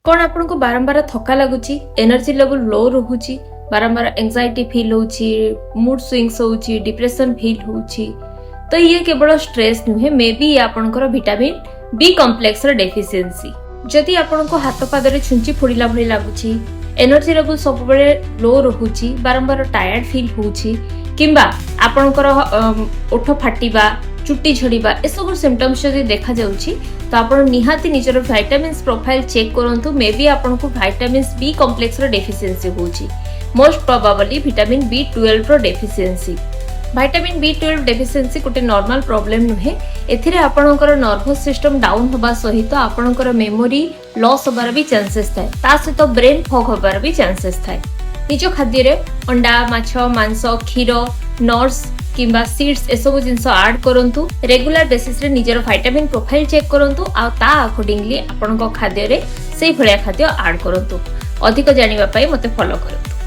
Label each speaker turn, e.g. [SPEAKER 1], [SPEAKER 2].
[SPEAKER 1] कौन आपन को बारंबार थका लगुची, एनर्जी लेवल लो रहुची, बारंबार एंजाइटी फील होची, मूड स्विंग्स होची, डिप्रेशन फील होची, तो ये केवल स्ट्रेस नुहे, मे बी आपनकर विटामिन बी कॉम्प्लेक्स र डेफिशिएंसी। जदि आपन को हाथ पादरे छुंची फुड़िला भली लागुची, एनर्जी लेवल सब बेले लो रहुची, बारंबार टायर्ड फील होची, किंबा आपनकर ओठ फाटिबा, चुट्टी झड़ीबा ए सब सिम्पटम्स जदि देखा जाउची तो आपण निहाती निजर विटामिन्स प्रोफाइल चेक करंतु, मे बी आपण को विटामिन्स बी कॉम्प्लेक्स रो डेफिशिएंसी होची, मोस्ट प्रोबेबली विटामिन B12 रो डेफिशिएंसी। विटामिन B12 डेफिशिएंसी गोटे नॉर्मल प्रॉब्लम नुहे, एथिरे आपणकर नर्वस सिस्टम डाउन होबा सहित आपणकर मेमोरी लॉस होबार भी चांसेस थाए, ता सहित ब्रेन फॉग होबार भी चांसेस थाए। निज खाद्य रे अंडा, माछ, मांस, क्षीर, नट्स किंबा सीड्स ए सब जिंस ऐड करंतु, रेगुलर बेसिस रे निजर विटामिन प्रोफाइल चेक करंतु, आ ता अकॉर्डिंगली आपन को खाद्य रे सेही भलिया खाद्य ऐड करंतु। अधिक जानिबा पई मते फॉलो करंतु।